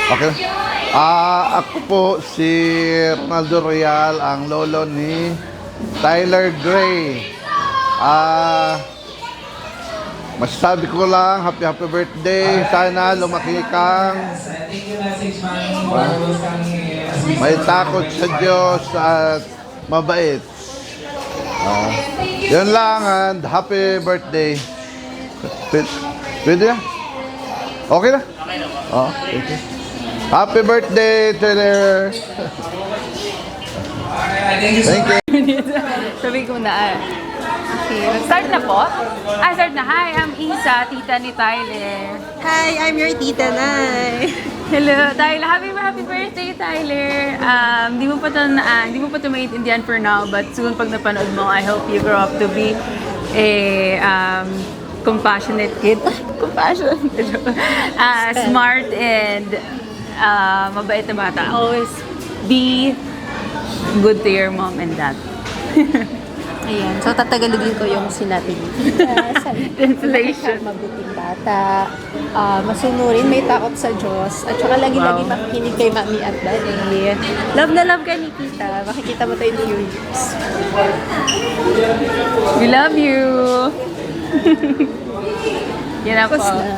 Okay. Ako po si Ronaldo Real, ang lolo ni Tyler Gray. Masasabi ko lang, happy birthday. Sana lumaki kang may takot sa Diyos at mabait. Yun lang, and happy birthday. Pwede na? Okay na? Oh, thank you. Happy birthday, Tyler! Thank you. Sabi ko na. Okay, start na po. Start na. Hi, I'm Isa, tita ni Tyler. Hi, I'm your tita Nay. Hello, Tyler. Happy birthday, Tyler. Di mo pa to maintindihan for now, but soon pag napanood mo, I hope you grow up to be a compassionate kid. Compassionate. Smart and mabait na bata. Always be good to your mom and dad. Ayan, so tatagalogin ko yung sinabi niyo. Translation. Mabuting bata, masunurin, may takot sa Diyos, at saka lagi-lagi makikinig kay mami at daddy. Love na love ka ni Tita. Makikita mo tayo in New Year's. We love you. Yan na po. Tapos na.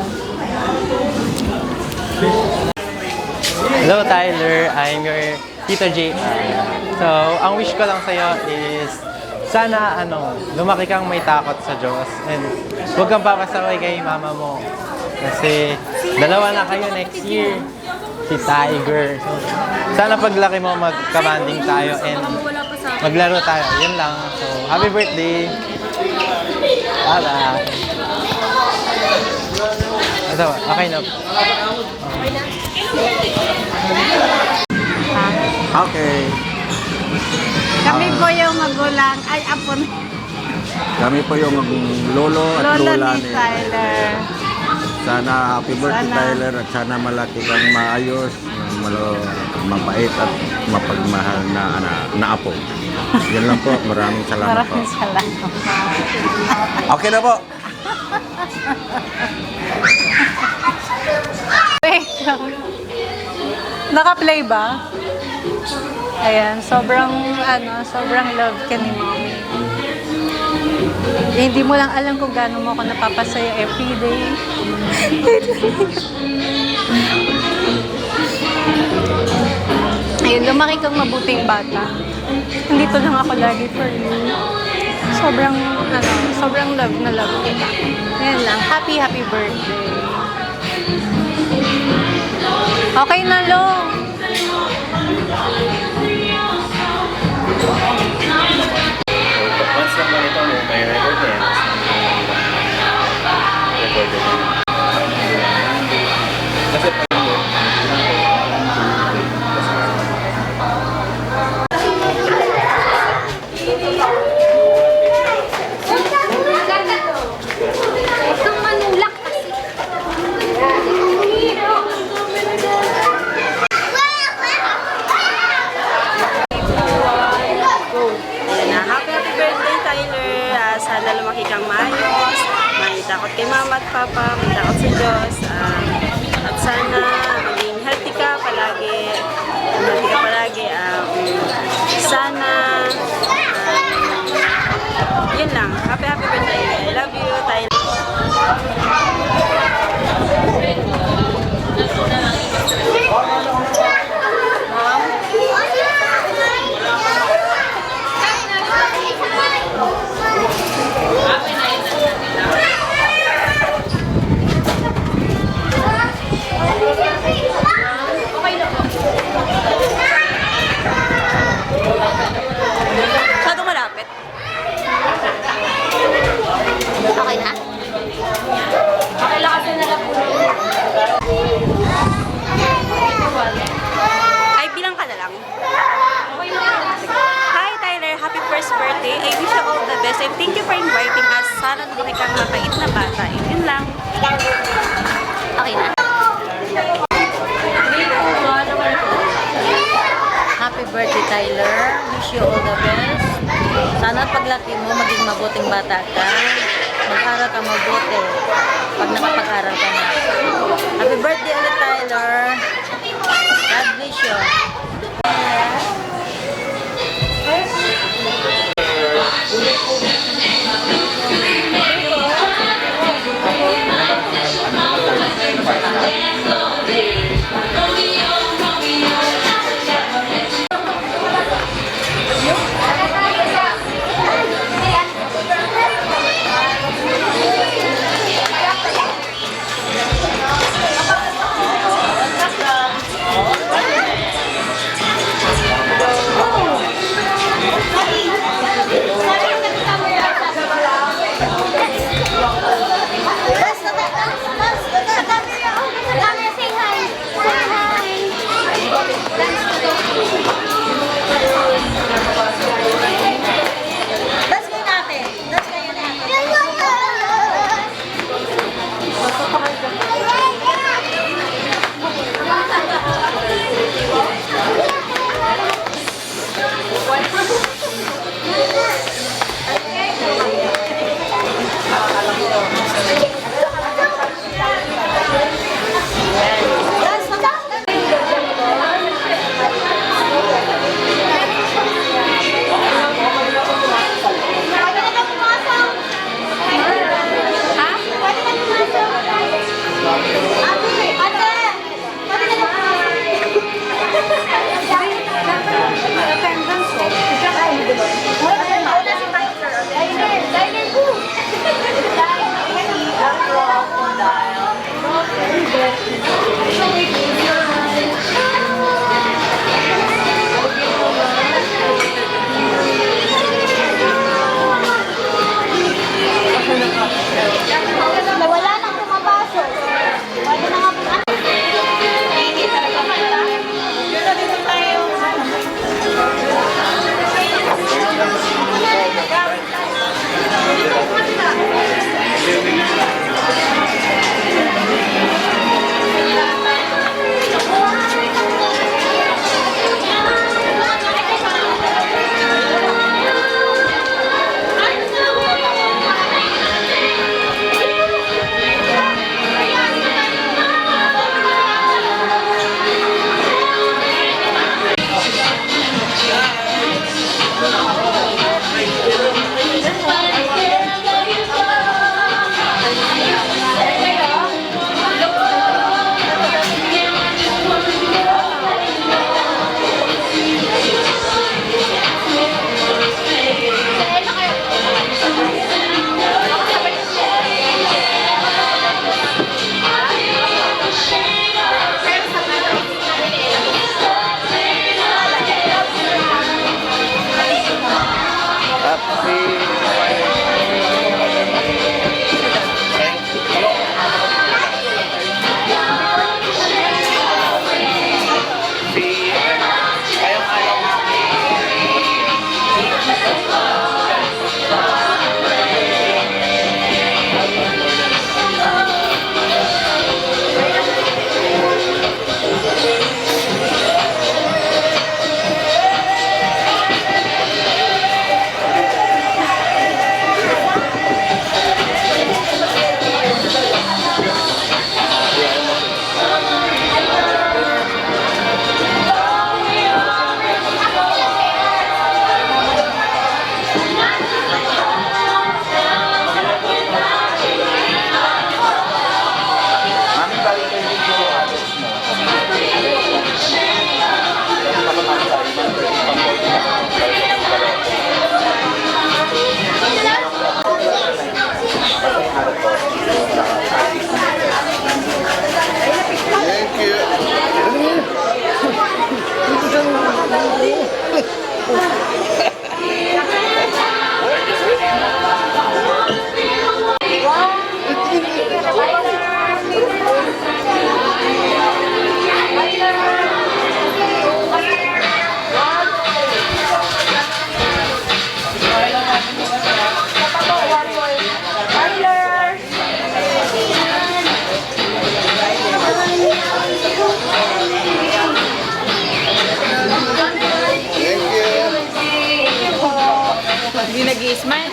Hello Tyler, I'm your Tito J. So, ang wish ko lang sa'yo is sana lumaki kang may takot sa Diyos and huwag kang papasaway kay mama mo. Kasi dalawa na kayo next year, si Tiger. So, sana paglaki mo magkabanding tayo and maglaro tayo. Yun lang. So, happy birthday! Para. Ito, okay na. Okay. Kami po yung magulang, ay apo Kami po yung lolo at lola lola ni Tyler. Sana happy birthday, Sana. Tyler, at sana malaki kang maayos, mabait at mapagmahal na apo. Yan lang po. Maraming salamat po. Maraming salamat. Okay na po. Wait lang. Naka-play ba? Ayan, sobrang love ka ni Mommy. Eh, hindi mo lang alam kung gaano mo ako napapasaya everyday. Ayun, lumaki kang mabuting bata. Nandito lang ako lagi for you. Sobrang love na love kita. Yan lang. Happy birthday. Okay na, Lo. Once na ito, may record na yan. Happy birthday, Tyler. Sana lumaki kang maayos. May takot kay mama at papa. May takot sa Diyos. At sana maging healthy ka palagi. Sana yun lang. Happy birthday. I love you, Tyler. Masyadong malapit. Okay na? Okay lang kasi nalang ay, bilang ka na lang. Hi, Tyler. Happy first birthday. I wish you all the best and thank you for inviting us. Sana lumaki kang mabait na bata. Yun lang. Okay na? Happy birthday, Tyler. Wish you all the best. Sana paglaki mo, maging mabuting bata ka. Mag-aral ka mabuti. Pag nakapag-aral ka na. Happy birthday ulit, Tyler. Okay, smile.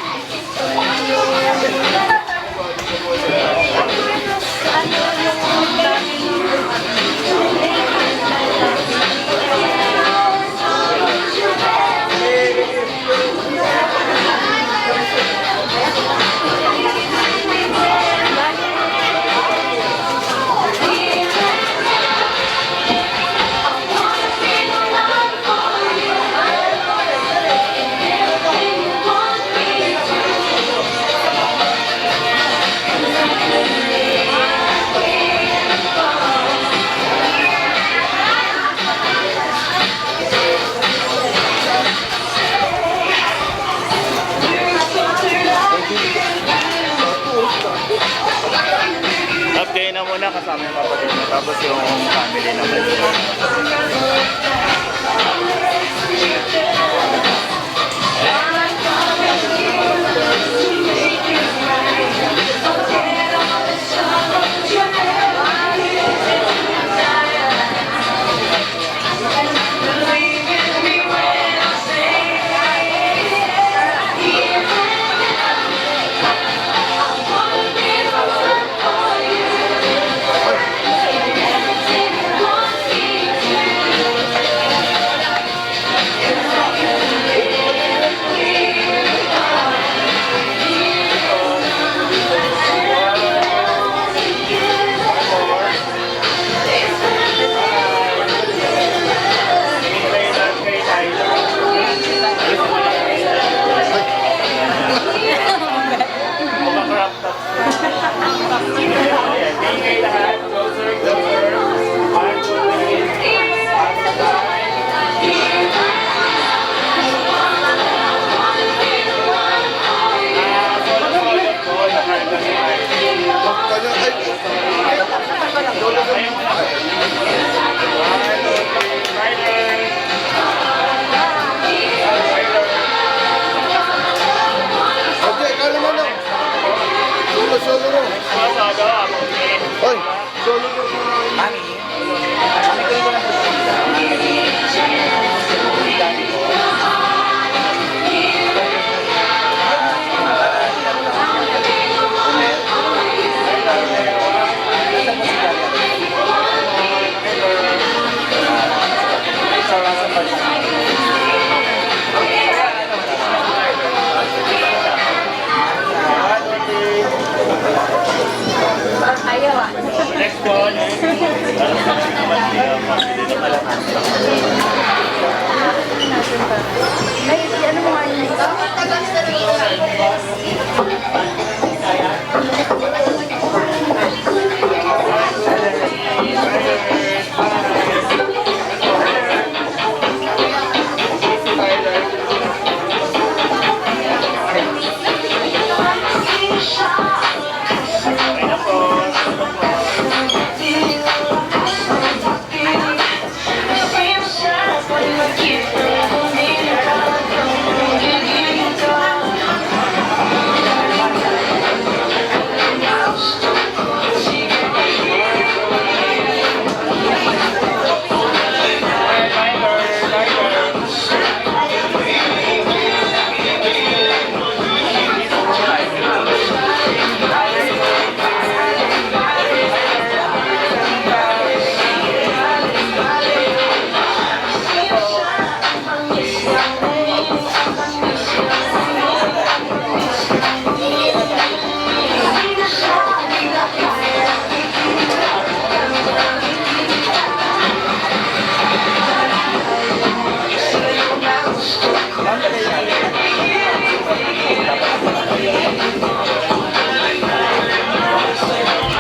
Update na muna kasama yung kapatid mo. Tapos yung family naman.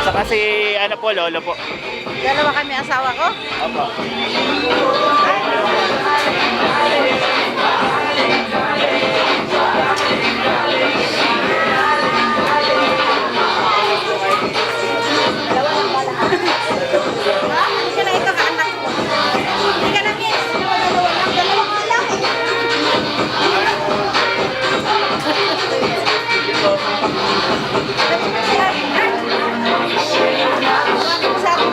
Saka si ano po, lolo po. Dalawa kami asawa ko. Opo. Hindi ka na ito kaanak ko. Hindi ka na miss. Dalawa ka lang eh. Sa akin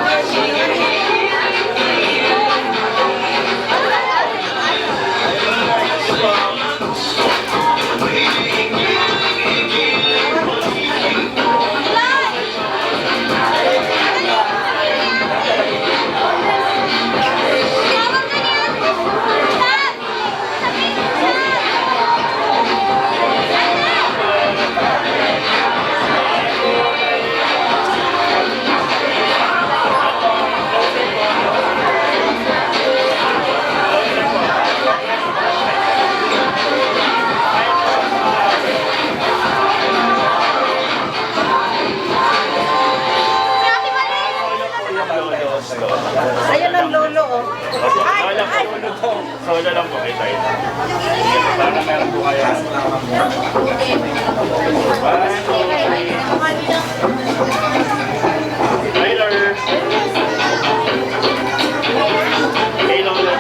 Opo, solo lang po kay Tyler. Para meron po kayo. Tyler! Kay Lola.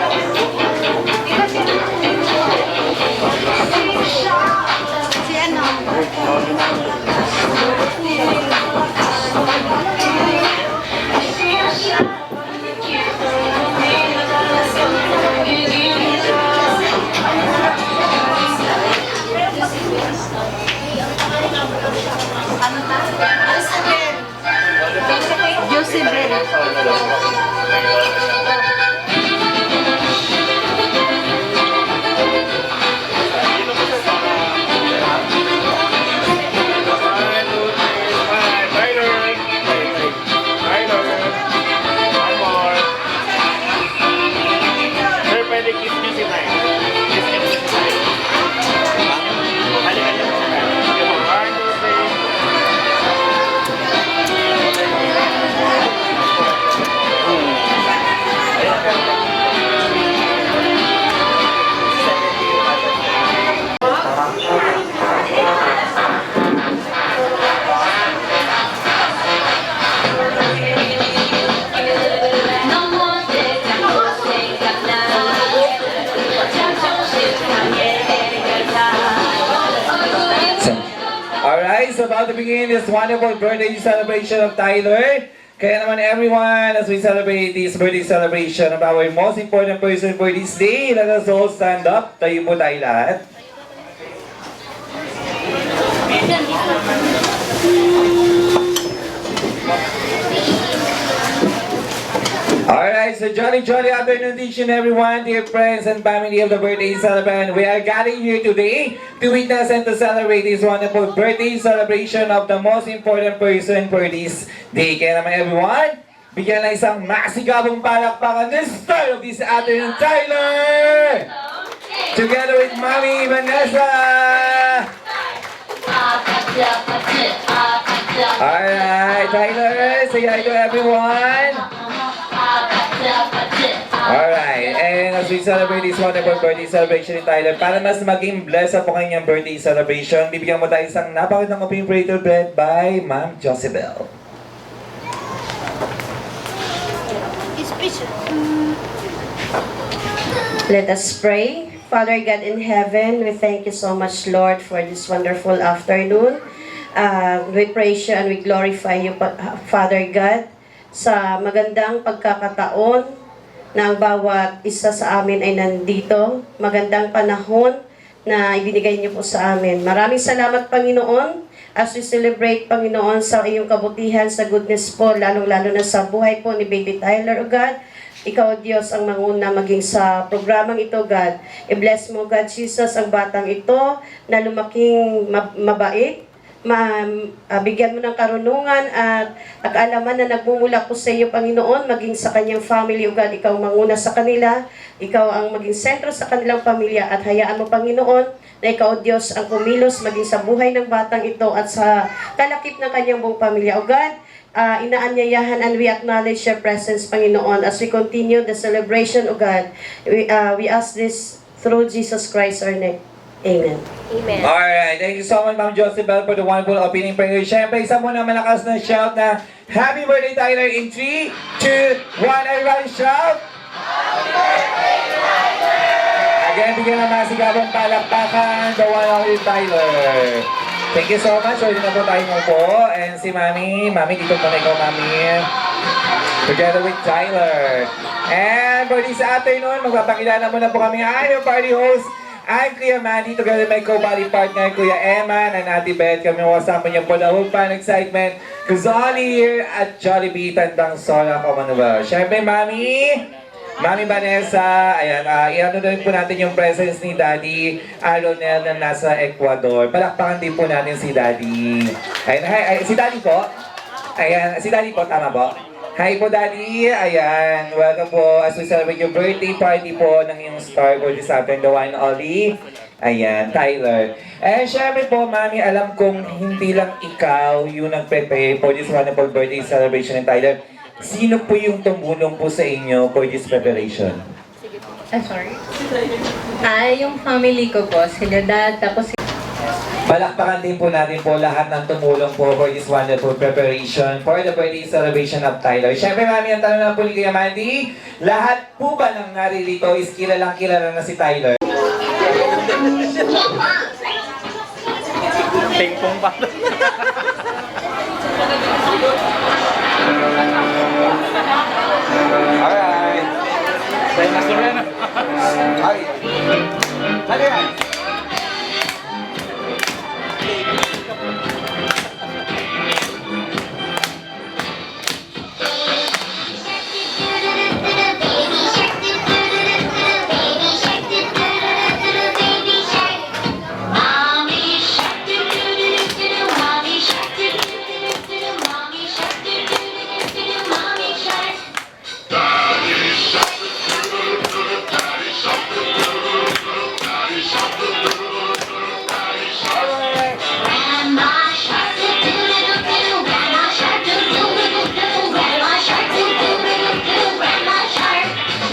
Alright, so about to begin this wonderful birthday celebration of Tyler. Kaya naman everyone, as we celebrate this birthday celebration of our most important person for this day, let us all stand up. Tayo po tayo lahat. Alright, so jolly afternoon each and everyone, dear friends and family of the birthday celebrant. We are gathering here today to witness and to celebrate this wonderful birthday celebration of the most important person for this day. Kaya naman everyone, bigyan na isang masigabong palakpakan the start of this afternoon, Tyler! Together with Mommy Vanessa! Alright, Tyler, say hi to everyone! Alright, and as we celebrate this wonderful birthday celebration in Tyler, para mas maging blessed po kanyang birthday celebration, bibigyan mo tayo isang napakagandang coffee Prater bread by Ma'am Josebel. Let us pray. Father God in heaven, we thank you so much, Lord, for this wonderful afternoon. We praise you and we glorify you, Father God, sa magandang pagkakataon na ang bawat isa sa amin ay nandito. Magandang panahon na ibinigay niyo po sa amin. Maraming salamat, Panginoon, as we celebrate, Panginoon, sa iyong kabutihan, sa goodness po, lalong-lalo na sa buhay po ni Baby Tyler, O God. Ikaw, Diyos, ang manguna maging sa programang ito, God. I-bless mo, God, Jesus, ang batang ito na lumaking mabait, bigyan mo ng karunungan at kaalaman na nagmumula po sa iyo, Panginoon, maging sa kanyang family, O God, ikaw manguna sa kanila, ikaw ang maging sentro sa kanilang pamilya at hayaan mo, Panginoon, na ikaw, Diyos, ang kumilos maging sa buhay ng batang ito at sa kalakip ng kanyang buong pamilya, O God. Inaanyayahan and we acknowledge your presence, Panginoon, as we continue the celebration, O God. We ask this through Jesus Christ, our name. Amen. Amen. Alright, thank you so much, Ma'am Josebel, for the wonderful opening prayer. Siyempre, isa mo na malakas na shout na Happy Birthday, Tyler, in 3, 2, 1, everybody shout! Happy Birthday, Tyler! Again, bigyan na masigabang palakpakan, the one and only Tyler. Thank you so much. Pwede na po tayo mo po. And si Mami, dito po na ikaw, Mami. Together with Tyler. And for this afternoon, magpapakilala muna po kami ang aming party host. I'm Kuya Manny, together with my co-party partner, Kuya Emma, and Ate Beth. Kami kasama niyo po the whole fun excitement. Kazali here at Jollibee, Tandang Sora, Commonwealth. Siyempre, Mami Vanessa, ayan, i-ano na rin po natin yung presence ni Daddy Alonel na nasa Ecuador. Palakpakan din po natin si Daddy. Ayan, hi, si Daddy po. Ayan, si Daddy po, tama po. Hi po, Daddy. Ayan, welcome po as we celebrate your birthday party po ng iyong star for this afternoon, the one and only. Ayan, Tyler. And syempre po, Mami, alam kong hindi lang ikaw yung nag-prepare for this wonderful birthday celebration ng Tyler. Sino po yung tumulong po sa inyo for this preparation? Sorry? Yung family ko po, sila dad, tapos Palakpakan din po natin po lahat ng tumulong po for this wonderful preparation for the birthday celebration of Tyler. Siyempre, mami, ang tanong lang po ni Kuya Mandy, lahat po ba ng naririto is kilala na si Tyler? Ping-pong pa. Alright. Dinosaur yan ah. Ay. Ano yan?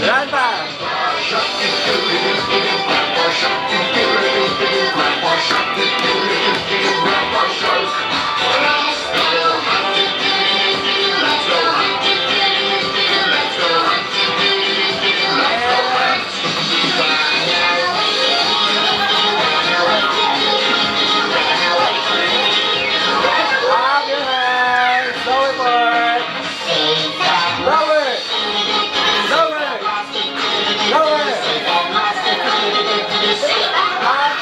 Yan pa. Up your hands. Lower part. Lower. Lower. Lower. Up.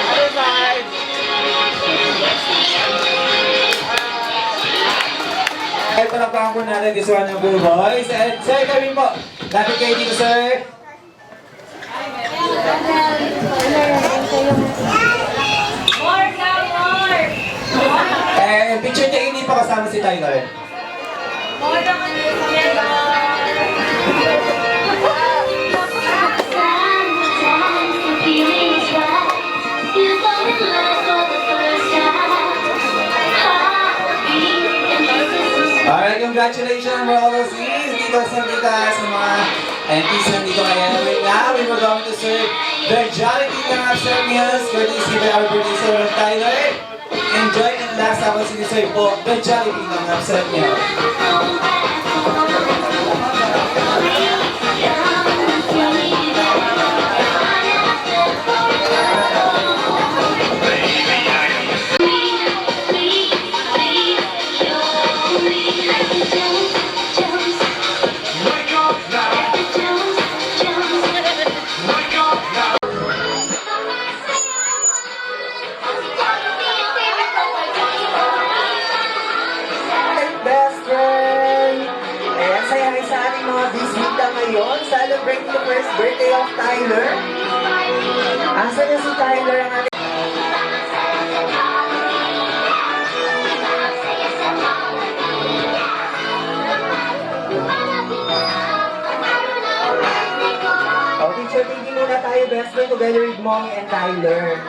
Other side. Ay, palakpakan po natin this one ng Blue Boys. And sir, kami po. Lapit kayo dito, sir. Eh, picture niya hindi pa kasama si Tyler. Alright, congratulations for all those E's dito sa mga MPs nandito ngayon. Right now, we were going to serve the Jolly King Upset meals courtesy by our producer, Tyler. Enjoy and last habang siniserve po, the Jolly King Upset meal. Best friend! Ayan, sayahin sa ating mga bisita ngayon. Celebrate the first birthday of Tyler. Asan na si Tyler ang ating... Oh, picture taking muna tayo, best friend, together with Mommy and Tyler.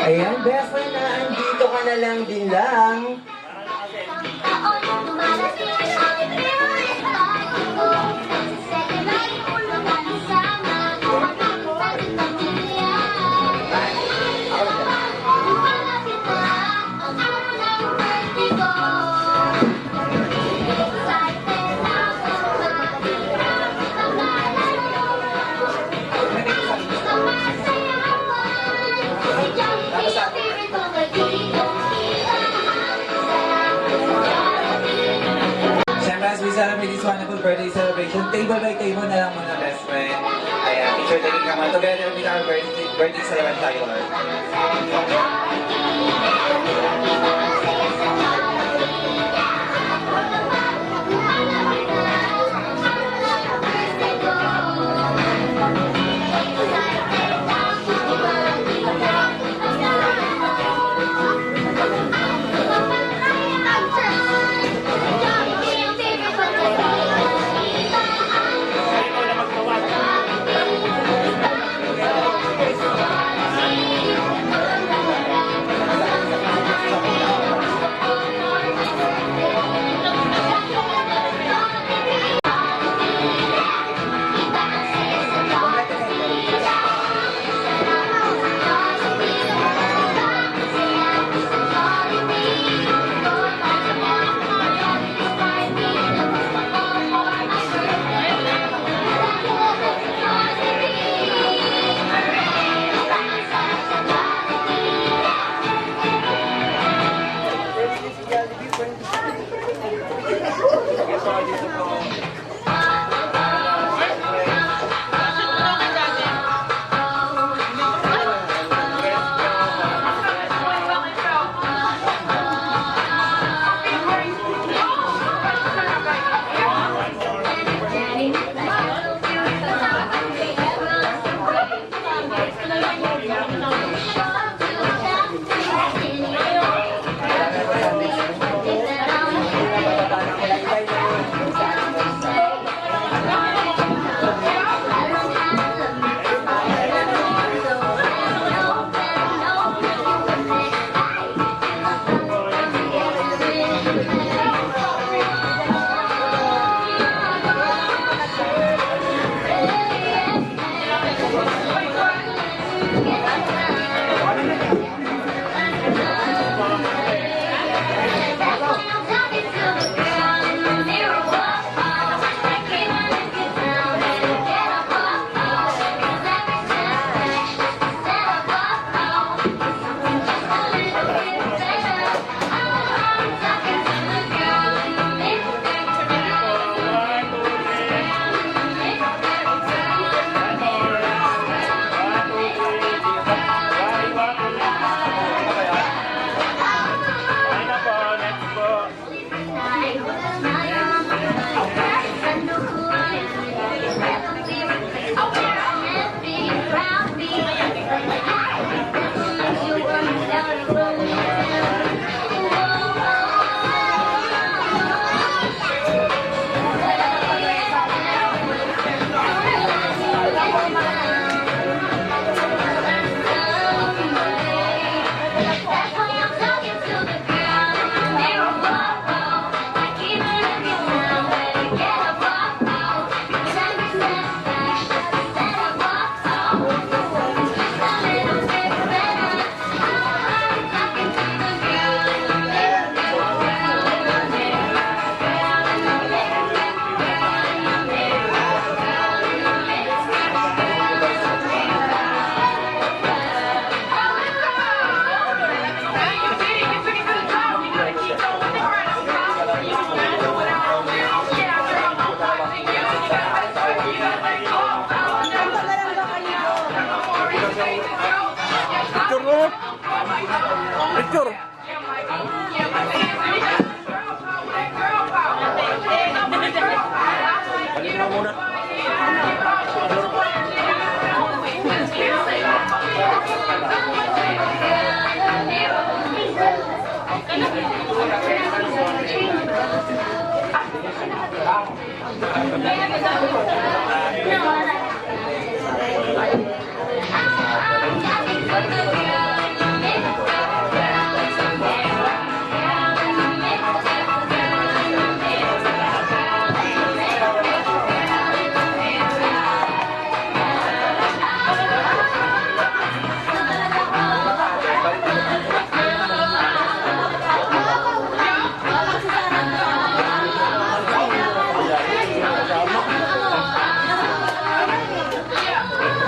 Ayan, best friend, na andito ka na lang din lang. celebrate this wonderful birthday celebration, table by table na lang muna, best friend. Ayan, picture taking naman together with our birthday celebrant Tyler.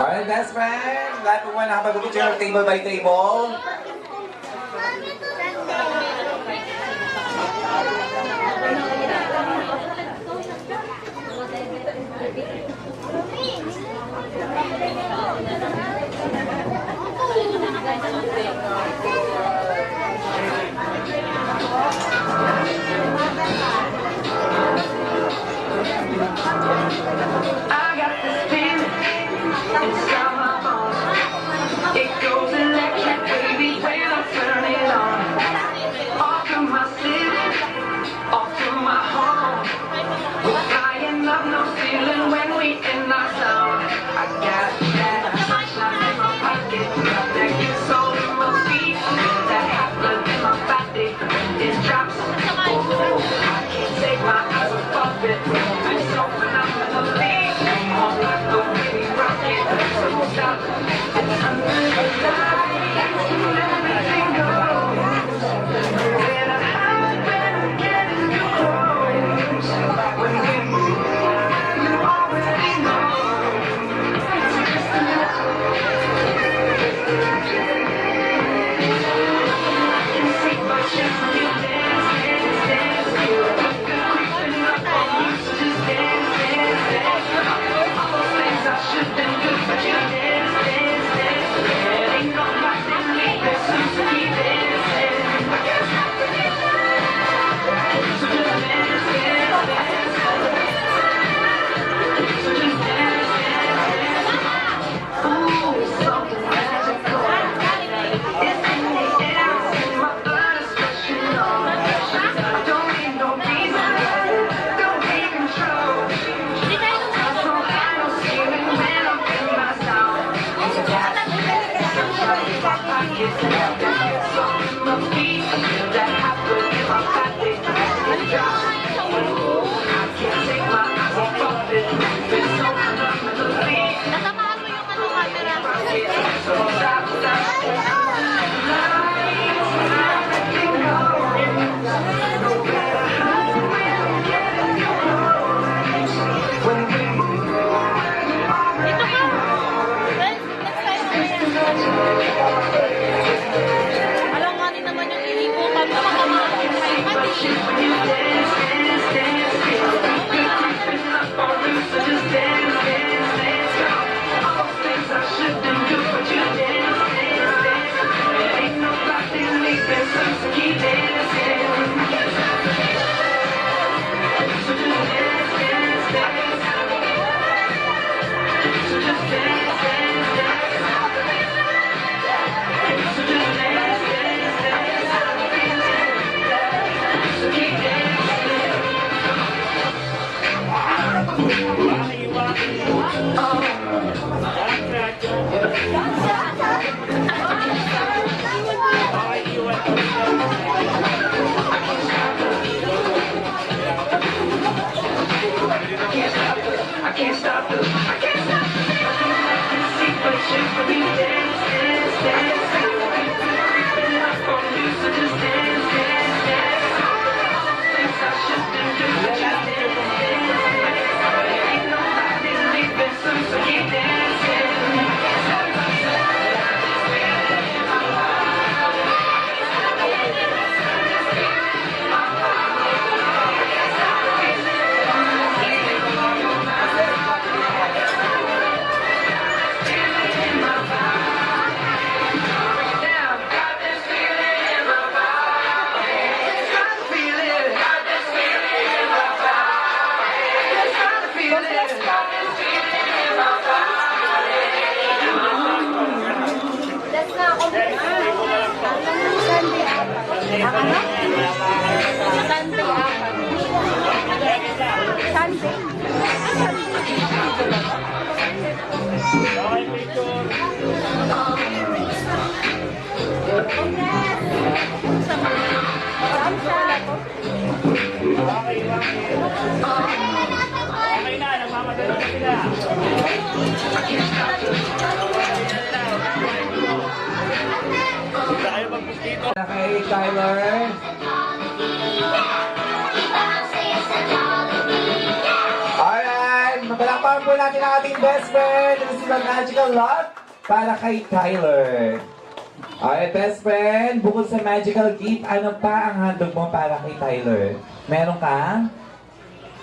Alright, best friend. Lahat po mga nakapag-picture table by table. Okay na, nagmamadali na sila. Huwag na kayo magpustito. Kay Tyler. Alright, mapalakpakan po natin ang ating best friend. Ito si Magical Love para kay Tyler. Alright, best friend, bukod sa magical gift, ano pa ang handog mo para kay Tyler? Meron ka?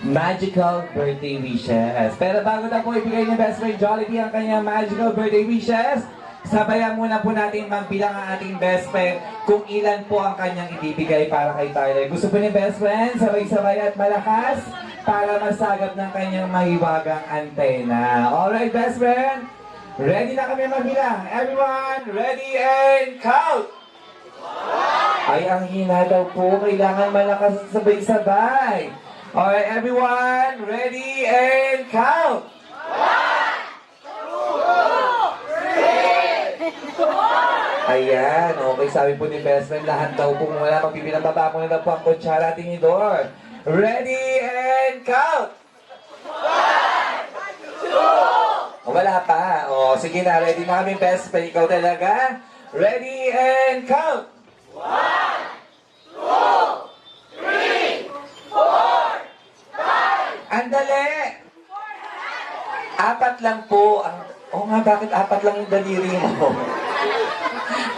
Magical birthday wishes. Pero bago na po ibigay ni best friend Jollibee ang kanyang magical birthday wishes, sabayan muna po natin magbilang ang ating best friend kung ilan po ang kanyang ibibigay para kay Tyler. Gusto po ni best friend, sabay-sabay at malakas para masagap ng kanyang mahiwagang antena. Alright, best friend, ready na kami magbilang. Everyone, ready and count! Ay, ang hina daw po. Kailangan malakas at sabay-sabay. Alright, everyone, ready and count! 1, 2, 3, 4! Ayan, okay. Sabi po ni best friend, lahat daw po muna. Magbibilang baba mo na daw po ang kutsara at tinidor. Ready and count! 1, 2, wala pa. O, sige na. Ready na kami, best friend. Ikaw talaga. Ready and count! 1, 2, 3, 4, 5! Ang dali! 4 lang po ang... Oo nga, bakit 4 lang yung daliri mo?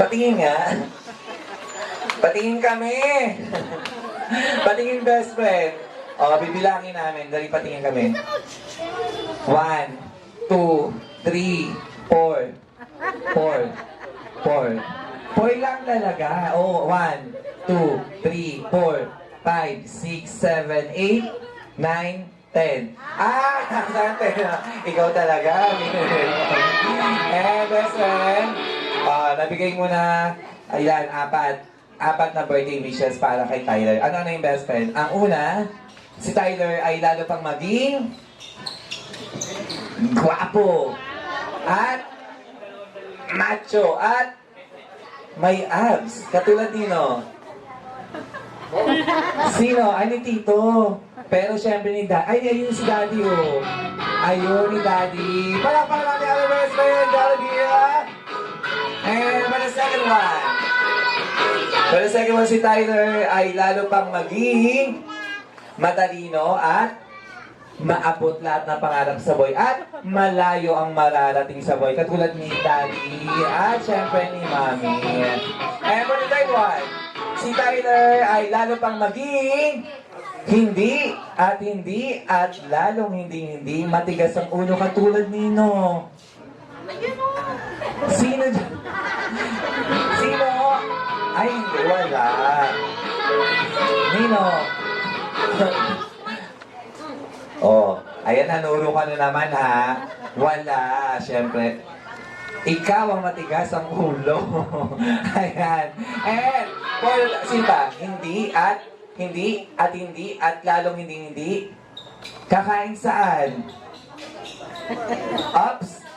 Patingin nga. Patingin kami. Patingin, best friend. O, bibilangin namin. Dali, patingin kami. 1, 2, 3, 4. 4. 4 lang talaga. O, 1, 2, 3, 4, 5, 6, 7, 8, 9, 10. Ah, nakasante na. Ikaw talaga. Eh, best friend, nabigay mo na, ayan, 4 na birthday wishes para kay Tyler. Ano na yung best friend? Ang una, si Tyler ay lalo pang maging gwapo at macho at may abs. Katulad nino. Sino? Ay, ni Tito. Pero syempre ni Daddy. Ay, ayun si Daddy, oh. Ayun ni Daddy. Palakpakan natin ang best friend, Jollibee. And for the second one. For the second one, si Tyler ay lalo pang maging matalino at maabot lahat ng pangarap sa boy at malayo ang mararating sa boy katulad ni Daddy at syempre ni Mommy. And for the third one, si Tyler ay lalo pang maging hindi at lalong hindi matigas ang ulo katulad nino. Sino dyan? Sino? Ay, hindi, wala. Nino. Oh, ayan, nanuro ka na naman, ha? Wala, syempre. Ikaw ang matigas ang ulo. Ayan. And, for, sino hindi at lalong hindi. Kakain saan? Ups,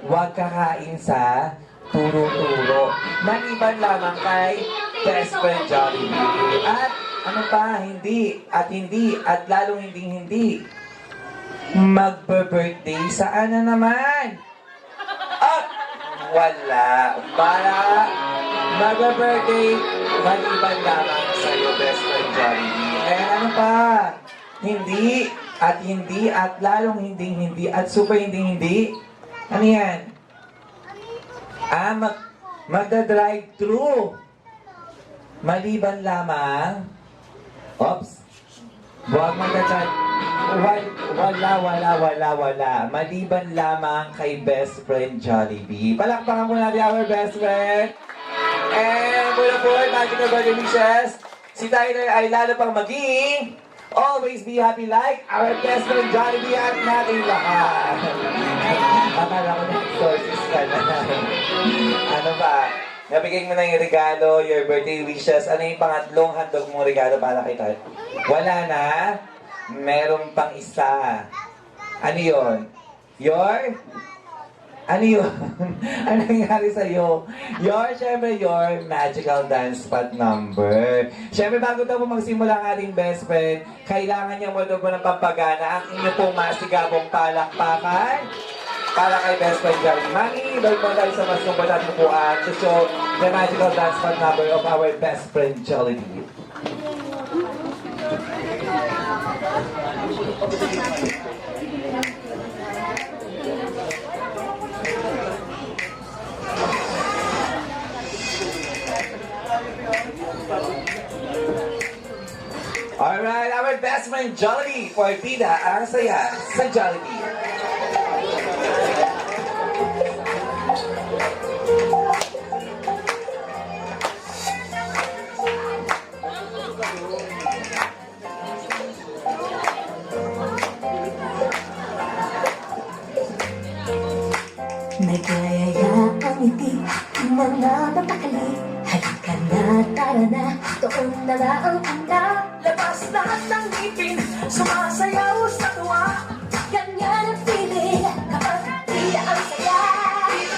huwag kakain sa turo-turo. Maliban lamang kay best friend Jollibee. At ano pa, hindi at lalong hindi. Magbe-birthday saan na naman? At wala. Para magbe-birthday, maliban lamang sa'yo, best friend Jollibee. Eh, ano pa? Hindi at lalong hindi at super hindi. Ano yan? Magda-drive-thru. Maliban lamang. Oops. Huwag magda-drive. Wala. Maliban lamang kay best friend Jollibee. Palakpakan mo natin our best friend. And mula po, magical birthday wishes. Si Tyler ay lalo pang maging always be happy like our best friend Jollibee at nating lahat. Akala ko na sources ka na. Ano ba? Nabigay mo na yung regalo, your birthday wishes. Ano yung pangatlong handog mong regalo para kay Tyler? Wala na. Meron pang isa. Ano yun? Your Ano yun? Ano nangyari sa'yo? Syempre, your magical dance spot number. Syempre, bago daw po magsimula ang ating best friend, kailangan niya mo daw po ng pampagana ang inyo pong masigabong palakpakan para kay best friend Jollibee. Mami, bago po tayo sa mas kumbatat po to show the magical dance spot number of our best friend Jollibee. Alright, our best friend Jollibee for Bida ang saya sa Jollibee. Naglayaya ang ngiti, mga mapakali. Halika na, tara na, doon na nga ang anda. Labas lahat ng ngipin, sumasayaw sa tuwa. Ganyan ang feeling, kapag di ang saya. Dito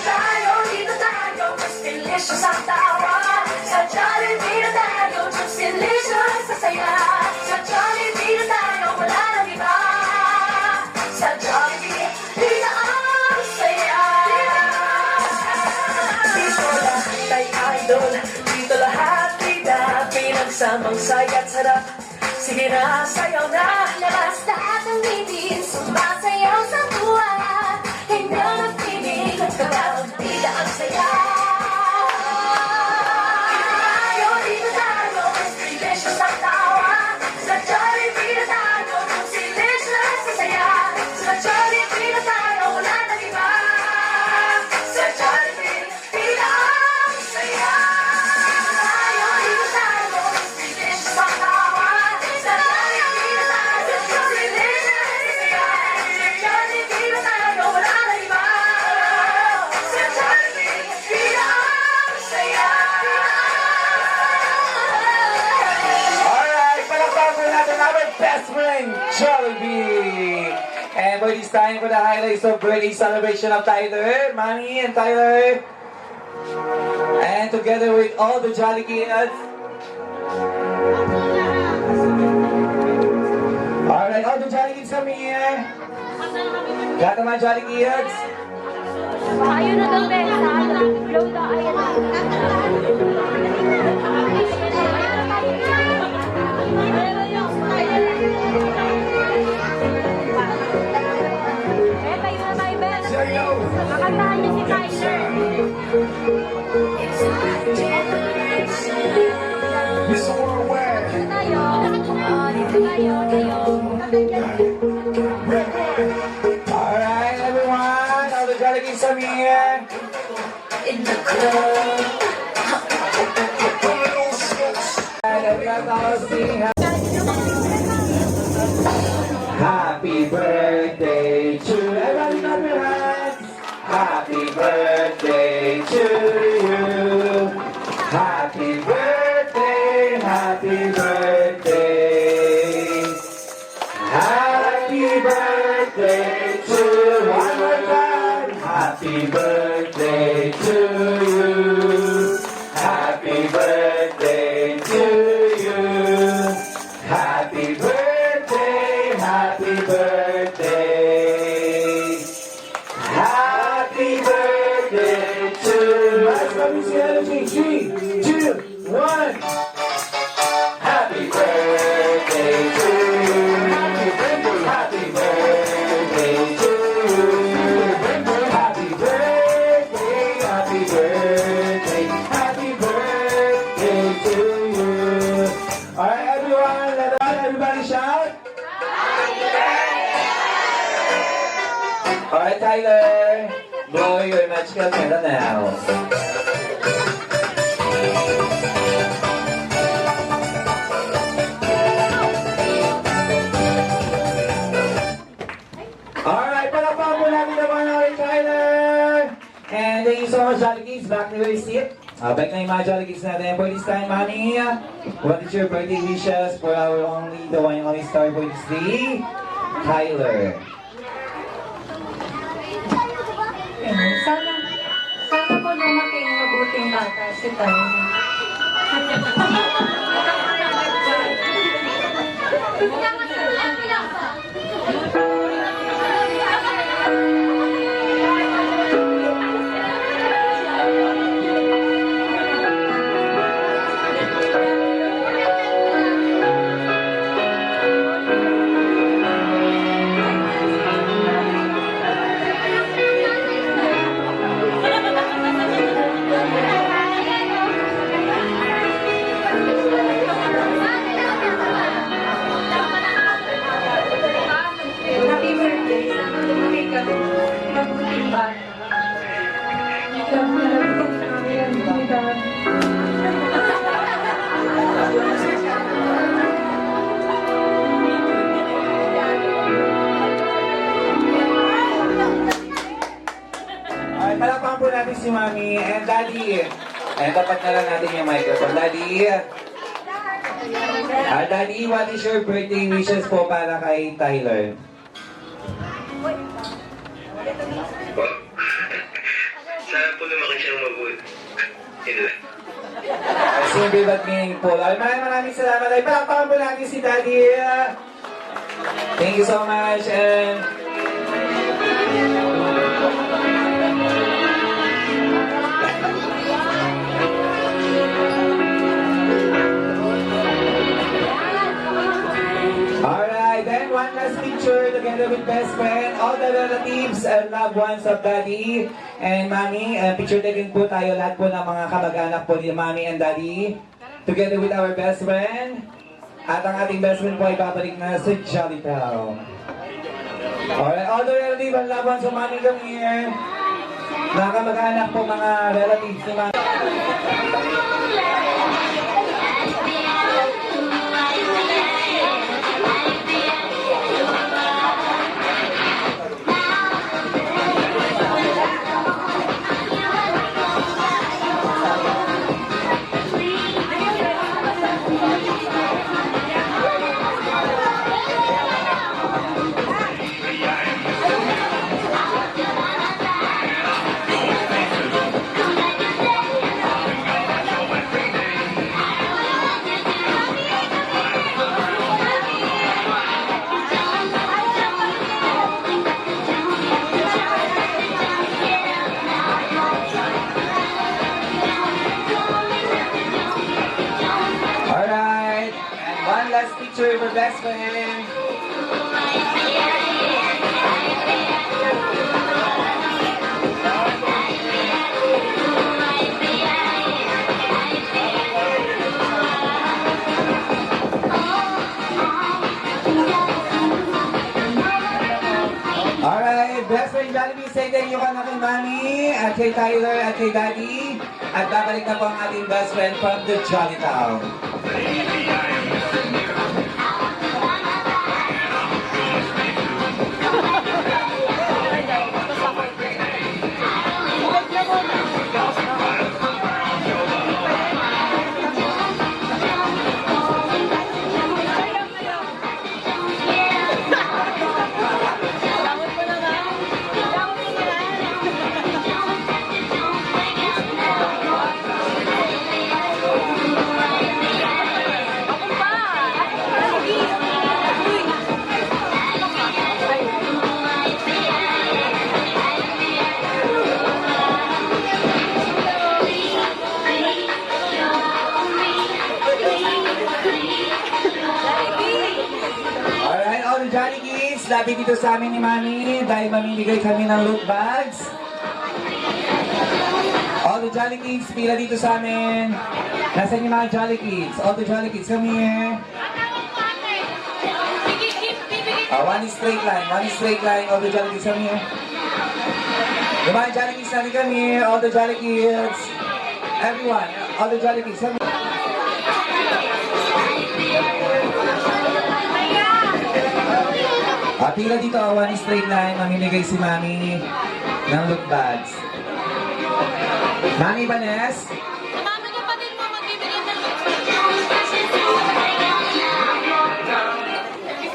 tayo, mas delicious ang tawa. Sa Jollibee na tayo, just delicious sa saya. Sa Jollibee na tayo, wala nang iba. Sa Jollibee, di na ang saya. Dito lahat ay idol, dito lahat bida. Pinagsamang saya at sarap, sige na, sayaw na. Labas lahat ng ngipin, sumasayaw sa tuwa. Ganyan ang feeling, kapag bida ang saya. Dito tayo, mas delicious ang tawa. Sa Jollibee na tayo, mas delicious sa saya. Sa Jollibee na tayo, wala nang iba. Sa Jollibee, bida ang saya. Dito tayo, mas delicious ang tawa. Sa Jollibee na tayo, mas delicious sa saya. Sa Jollibee na tayo, wala nang iba. Sa Jollibee, bida ang saya. Alright, palakpakan po natin our best friend Jollibee. And for this time, for the highlights of birthday celebration of Tyler, Manny and Tyler. And together with all the Jolly Kids. Alright, all the Jolly Kids come here. Lahat ng mga Jolly Kids. Ayun na daw, Ben. Blow daw, ayun na. Kakantahan niya si Tyler. Alright, everyone, all the Jolly Kids come here. In the club. And everyone now sing happy birthday to everybody, clap your hands. Happy birthday to you. Happy birthday, happy birthday. Happy birthday to one more time. Happy birthday to you. Happy birthday to you. Happy birthday, happy birthday. Happy birthday to let's go music energy. 3, 2, 1. Happy birthday to you. Happy birthday to you. Happy birthday, happy birthday, happy birthday to you. Alright, everyone, let everybody shout. Alright, Tyler, blow your magical candle now. Alright, palakpakan po natin naman ang Tyler. And thank you so much, Jolly Kids. Back to your seat. Back na yung mga Jolly Kids natin. For this time, Manny, what is your birthday wishes for our only, the one and only star for this day? Tyler. Sana po lumaking mabuting bata si Tayo. Happy birthday. Sana lumaki ka mabuting bata. Ay, palakpakan po natin si Mami and Daddy. Ayan, tapat na lang natin yung microphone. Daddy. Daddy, what is your birthday wishes po para kay Tyler? Sana po lumaki siyang mabuti. Yun lang. Simple but meaningful. Ay, maraming salamat. Ay, palakpakan po natin si Daddy. Thank you so much and alright, then one last picture together with best friend, all the relatives and loved ones of Daddy and Mommy. Picture taken po tayo lahat po ng mga kamag-anak po ni Mommy and Daddy together with our best friend. At ang ating best friend po ay babalik na sa Jolly Town. Alright, all the relatives and loved ones of Mommy, come here. Mga kamag-anak po, mga relatives ni Mommy. Alright, and one last picture for best friend. Alright, best friend Jollibee, say thank you ka na kay Mami, at kay Tyler, at kay Daddy. At babalik na po ang ating best friend from the Jolly Town. Alright, all the Jolly Kids, labi dito sa amin ni Mami dahil mamimigay kami ng loot bags. All the Jolly Kids, pila dito sa amin. Nasaan yung mga Jolly Kids? All the Jolly Kids, come here. One straight line, all the Jolly Kids, come here. Yung mga Jolly Kids natin, come here. All the Jolly Kids. Everyone, all the Jolly Kids, come here. Pila dito, one straight line, mamimigay si Mami ng loot bags. Mami Banes? Mama niya pa din mo magbibigay ng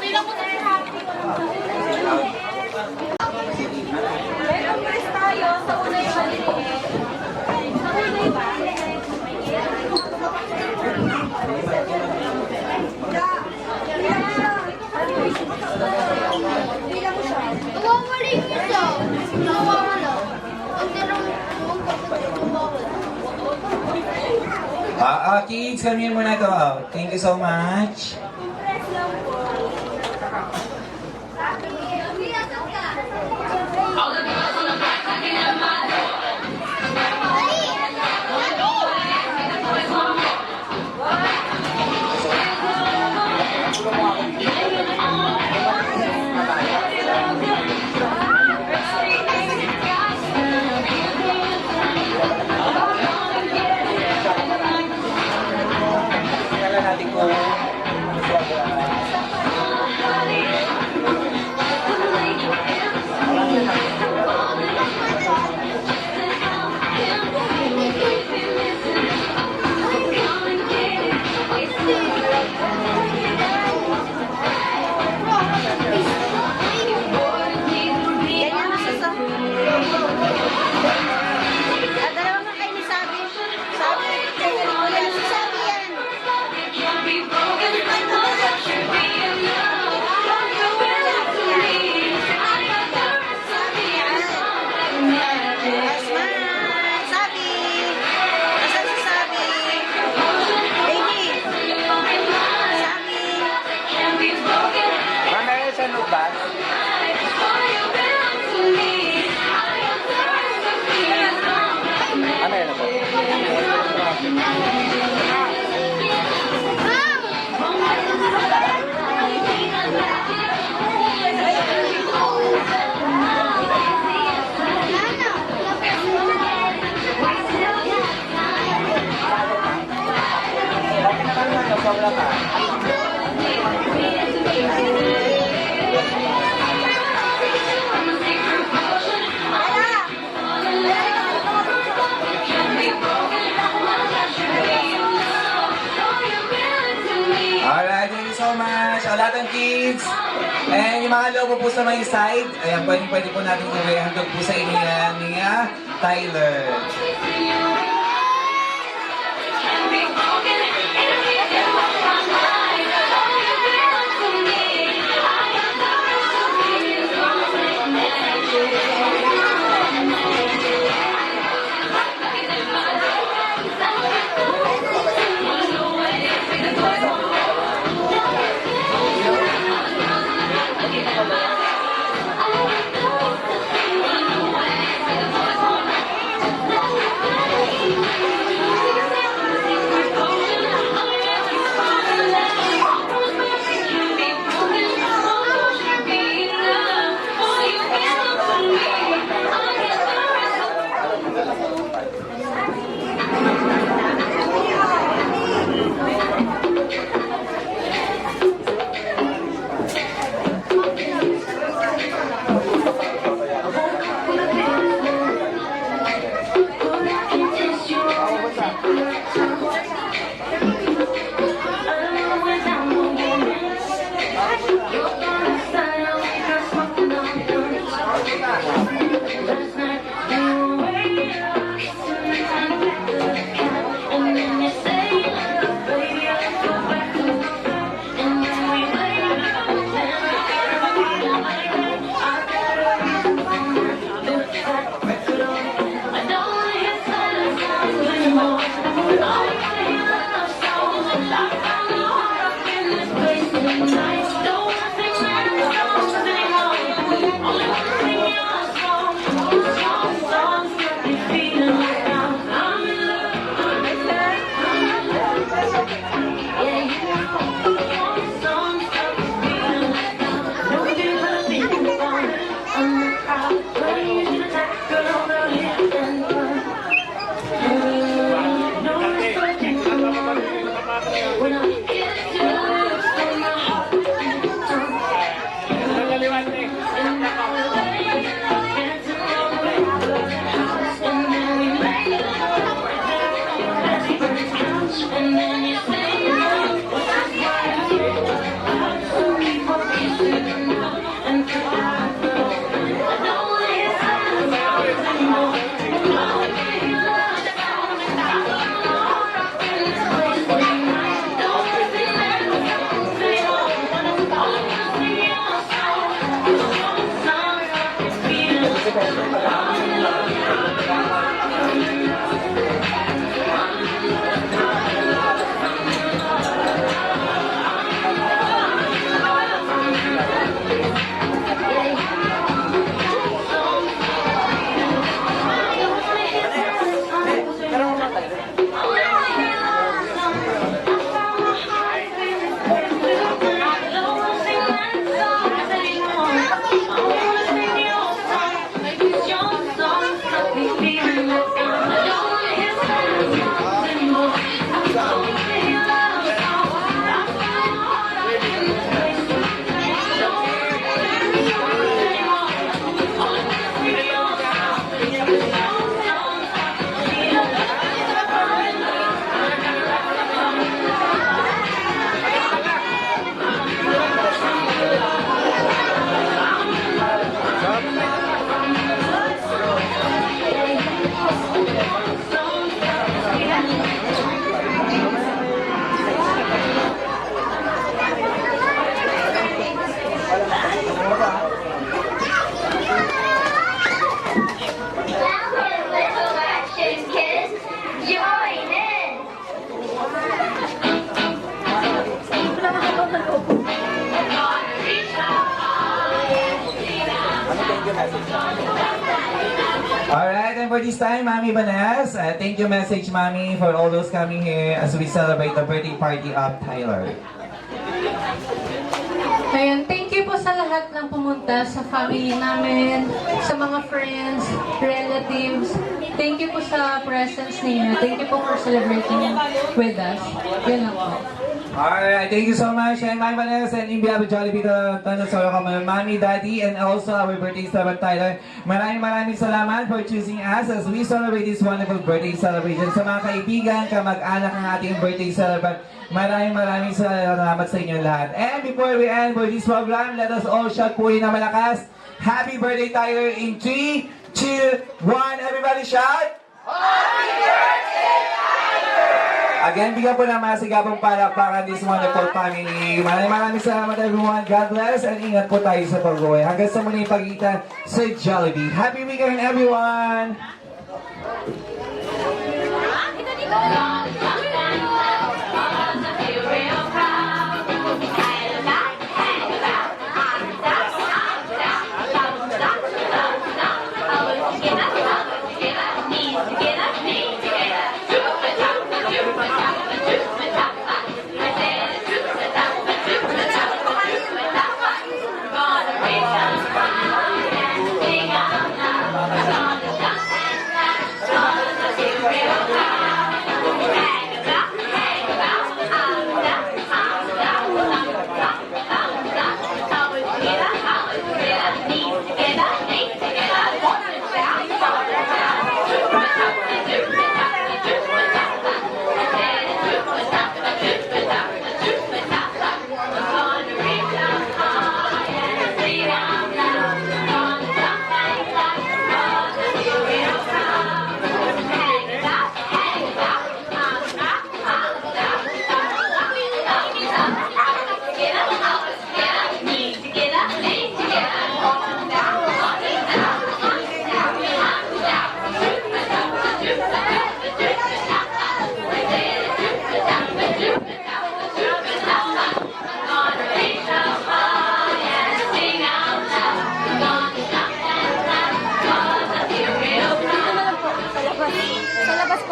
Pila mo na yung happy. Tayo sa Kids, kami muna to. Thank you so much. Tingnan natin kung Ganyan na sa At dalawa nga kayo ni Sabi. Sabi, kaya wala si Sabi yan. Sabi! Asan si Sabi? Baby! Sabi! mamaya sa notebook. Ano yan ako? Alright, thank you so much. A lot of kids. And yung mga logo po sa may side, ayan, pwede po natin gawin. Handog po sa inyo yan, ni Tyler. When I get to my heart Alright, and for this time, Mami Vanessa, thank you message, Mami, for all those coming here as we celebrate the birthday party of Tyler. Ayan, thank you po sa lahat ng pumunta, sa family namin, sa mga friends, relatives. Thank you po sa presence ninyo. Thank you po for celebrating with us. Yun lang po. Alright, thank you so much. And Mami Vanessa and in behalf of Jollibee, Tanong sa mga Mami, Daddy, and also our birthday celebrant Tyler. Maraming salamat for choosing us as we celebrate this wonderful birthday celebration. Sa mga kaibigan, kamag-anak ng ating birthday celebrant, maraming salamat sa inyo lahat. And before we end for this program, let us all shout po na malakas. Happy birthday, Tyler, in 3, 2, 1. Everybody shout! Happy birthday, Tyler! Again, bigyan po ng masigabong palakpakan this wonderful family. Maraming salamat everyone. God bless and ingat po tayo sa pag-uwi. Hanggang sa muli pagkita sa Jollibee. Happy weekend everyone!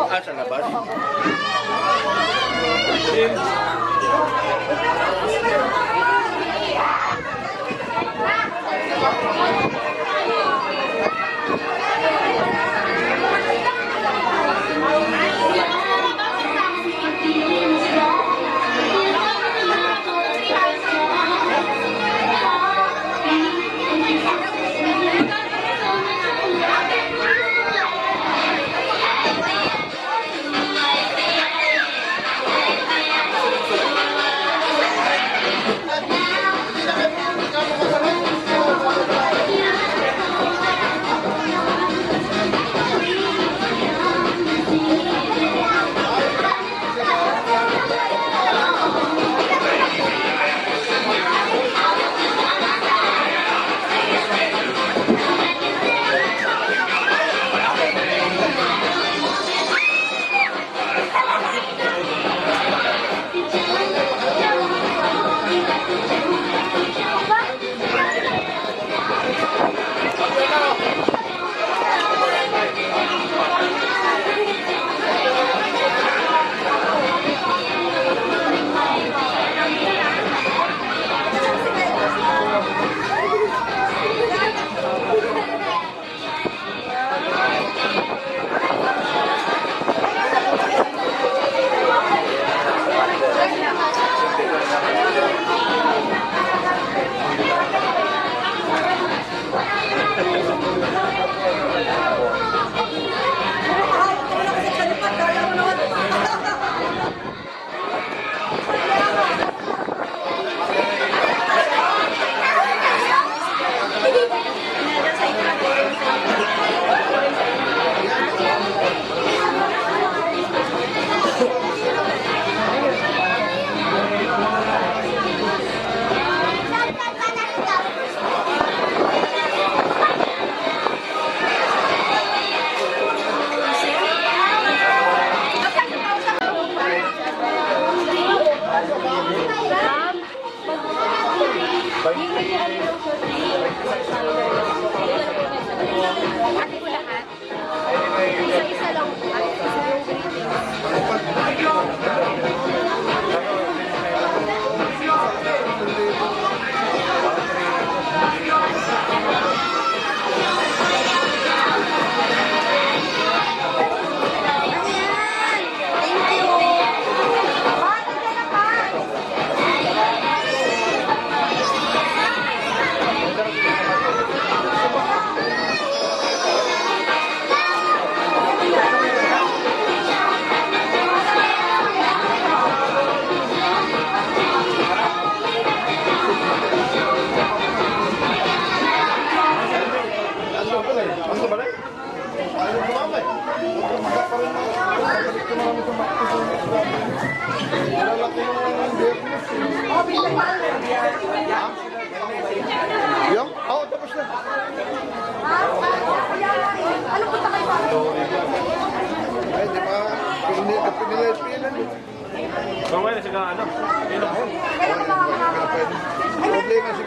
Ah, sa labas? Bye.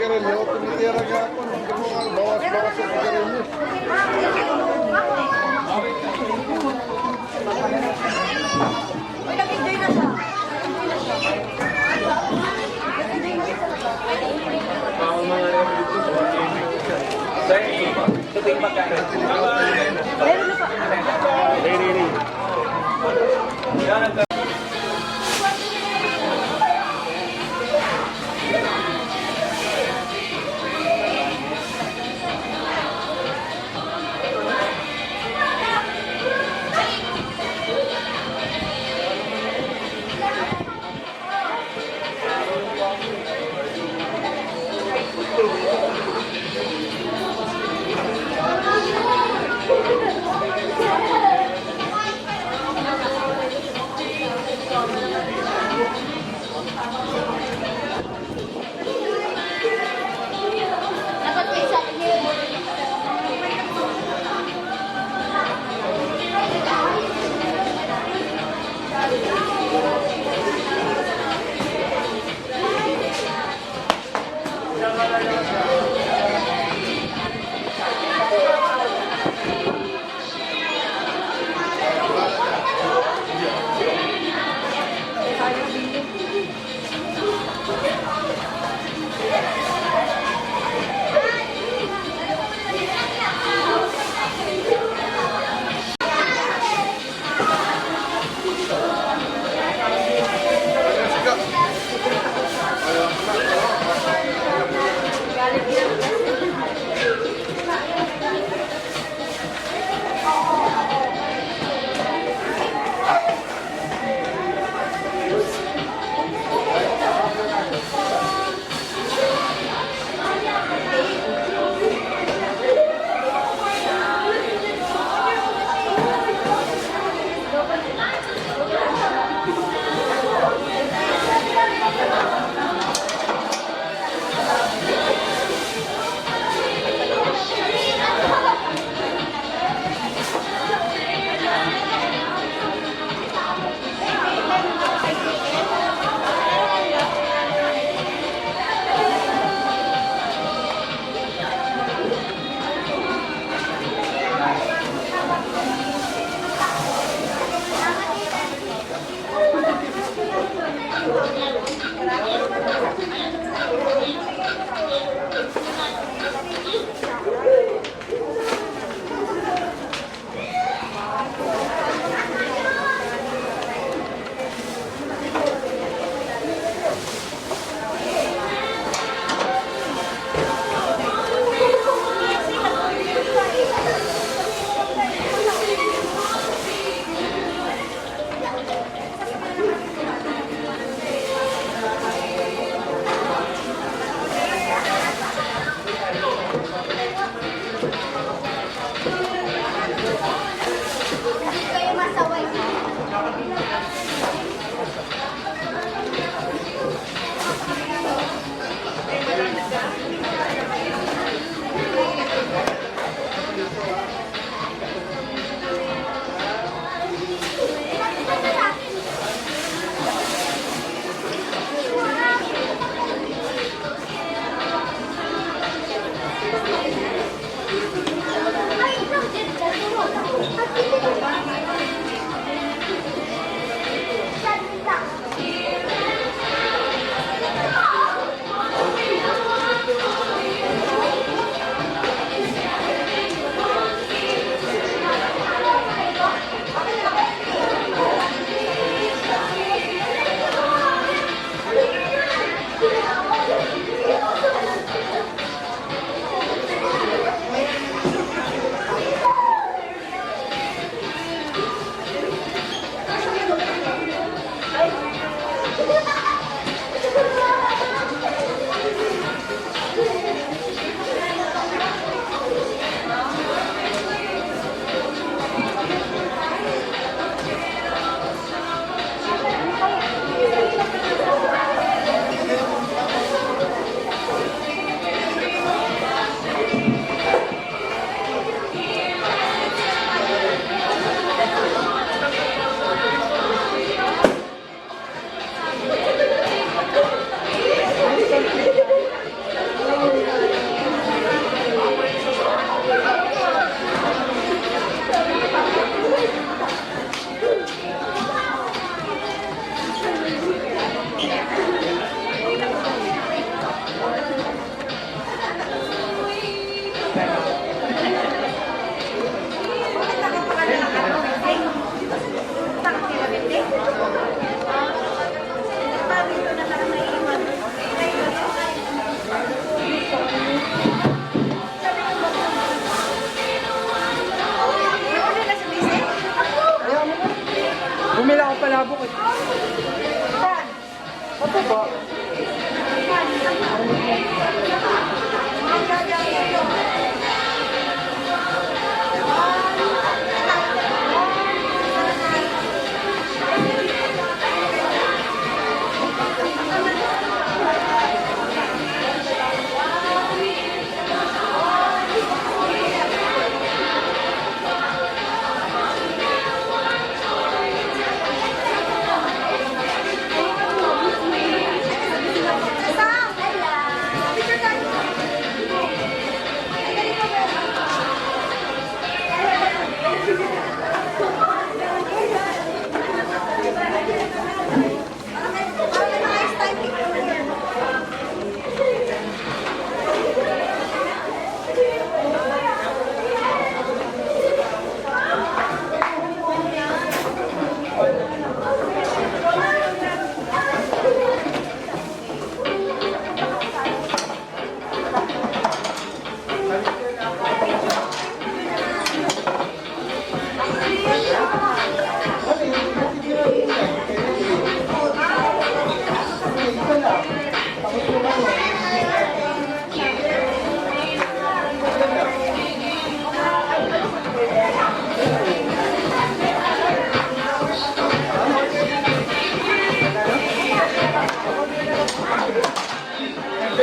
sigarilyo, tumitira nga ako ng bawas-bawas sa sigarilyo.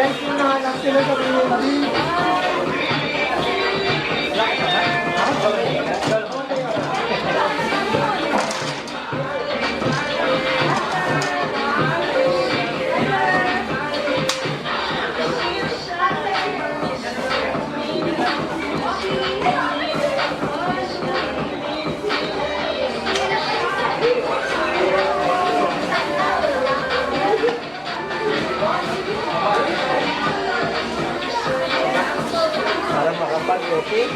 Thank you na lang sila sa community. Para makapag-okay.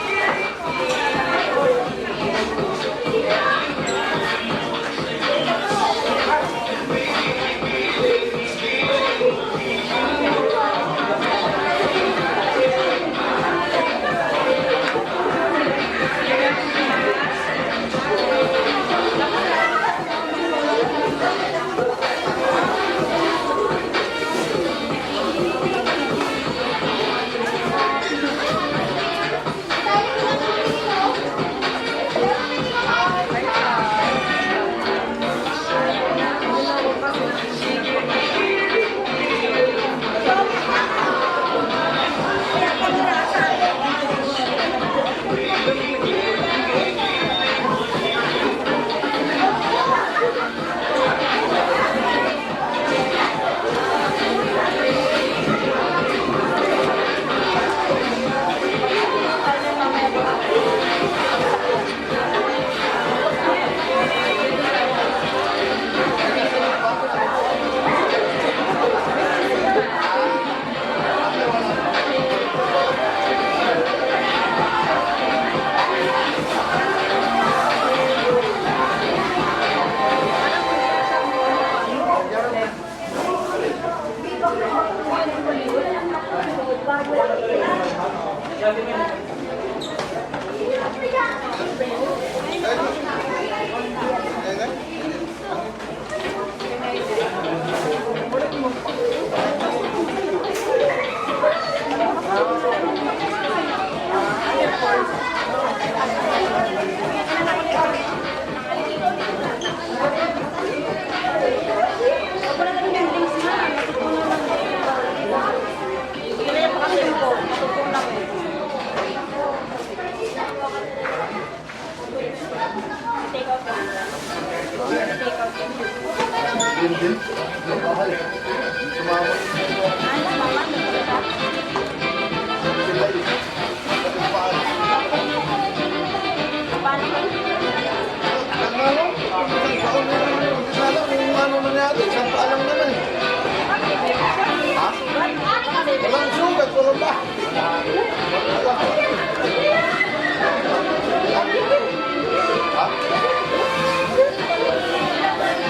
Walang sugat, walang ba?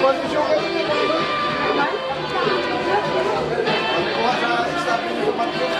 Walang sugat. Kuha sa staffing ng market.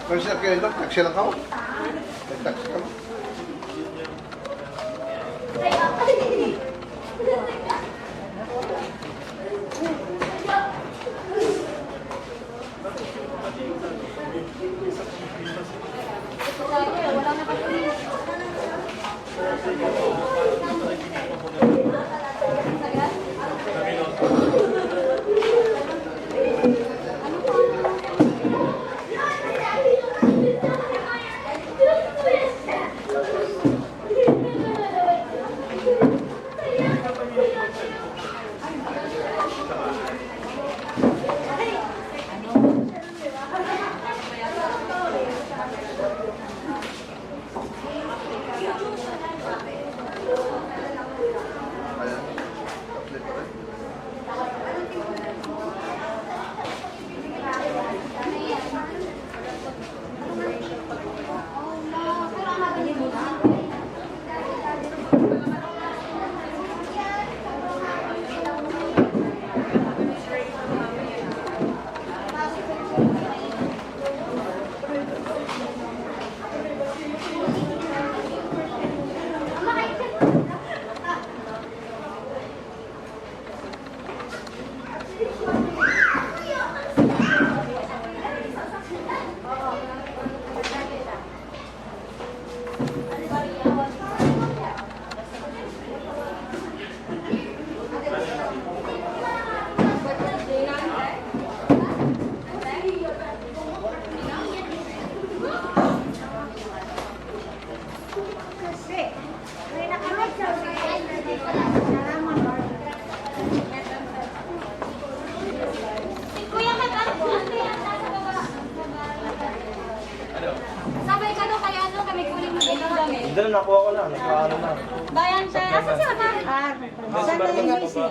Kung siya kayo, taksi lang ako. Taksi ka mo. Sabay ka doon kaya ano kami kuling mo dito kami. Hindi na, nakuha ko lang. Nagkaano na. Bayan siya. Asa siya ba? Saan na yung music?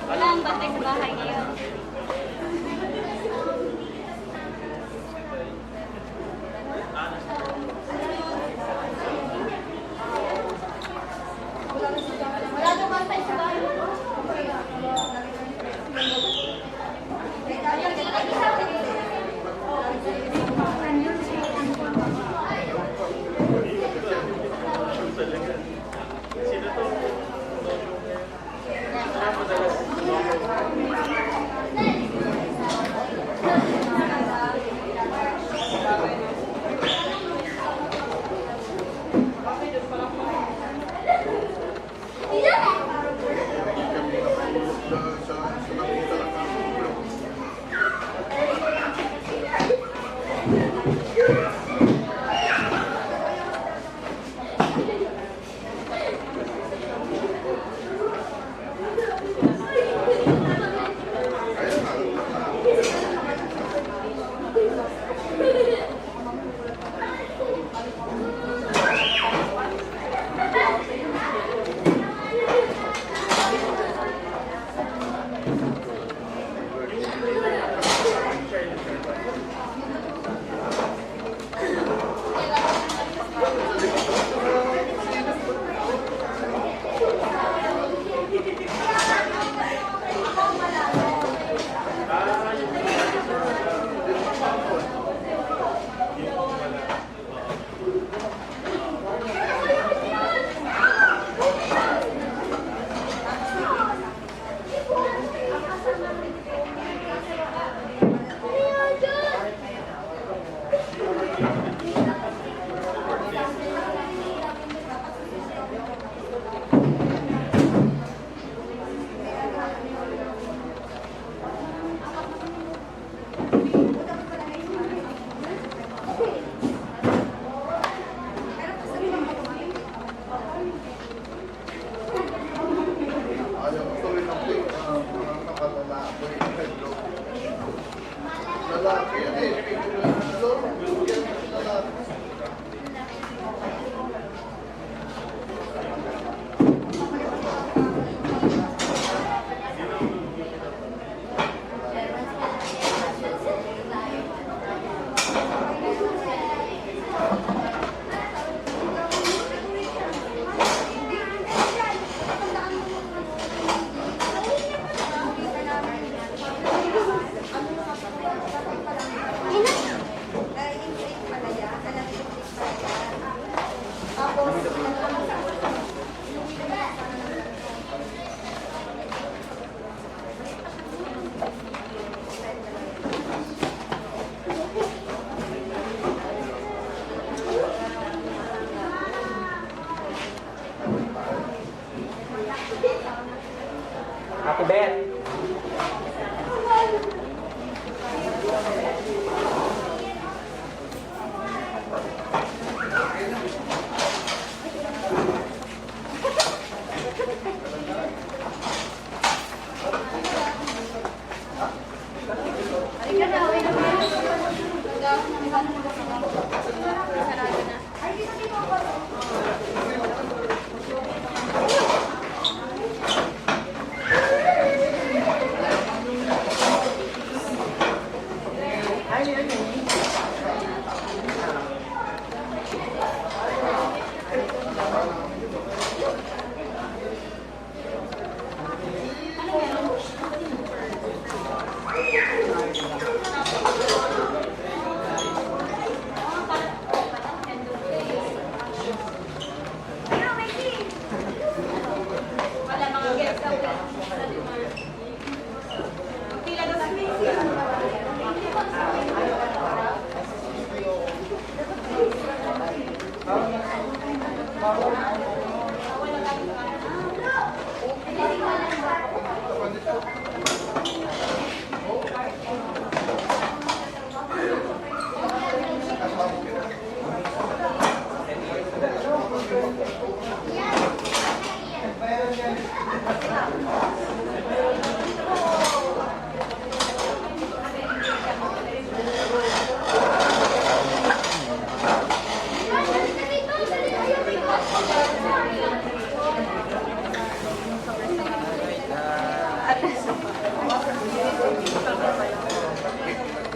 Wala ang bantay sa bahay ngayon. Wala daw bantay sa bahay. Happy Beth.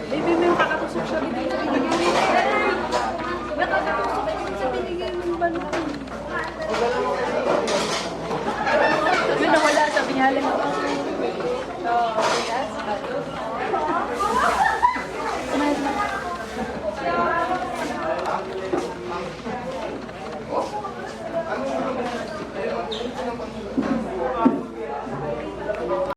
Baby, may kakatusok siya. May kakatusok sa binigay ng banda. Sabi na wala, sabi niya, alam mo. Ano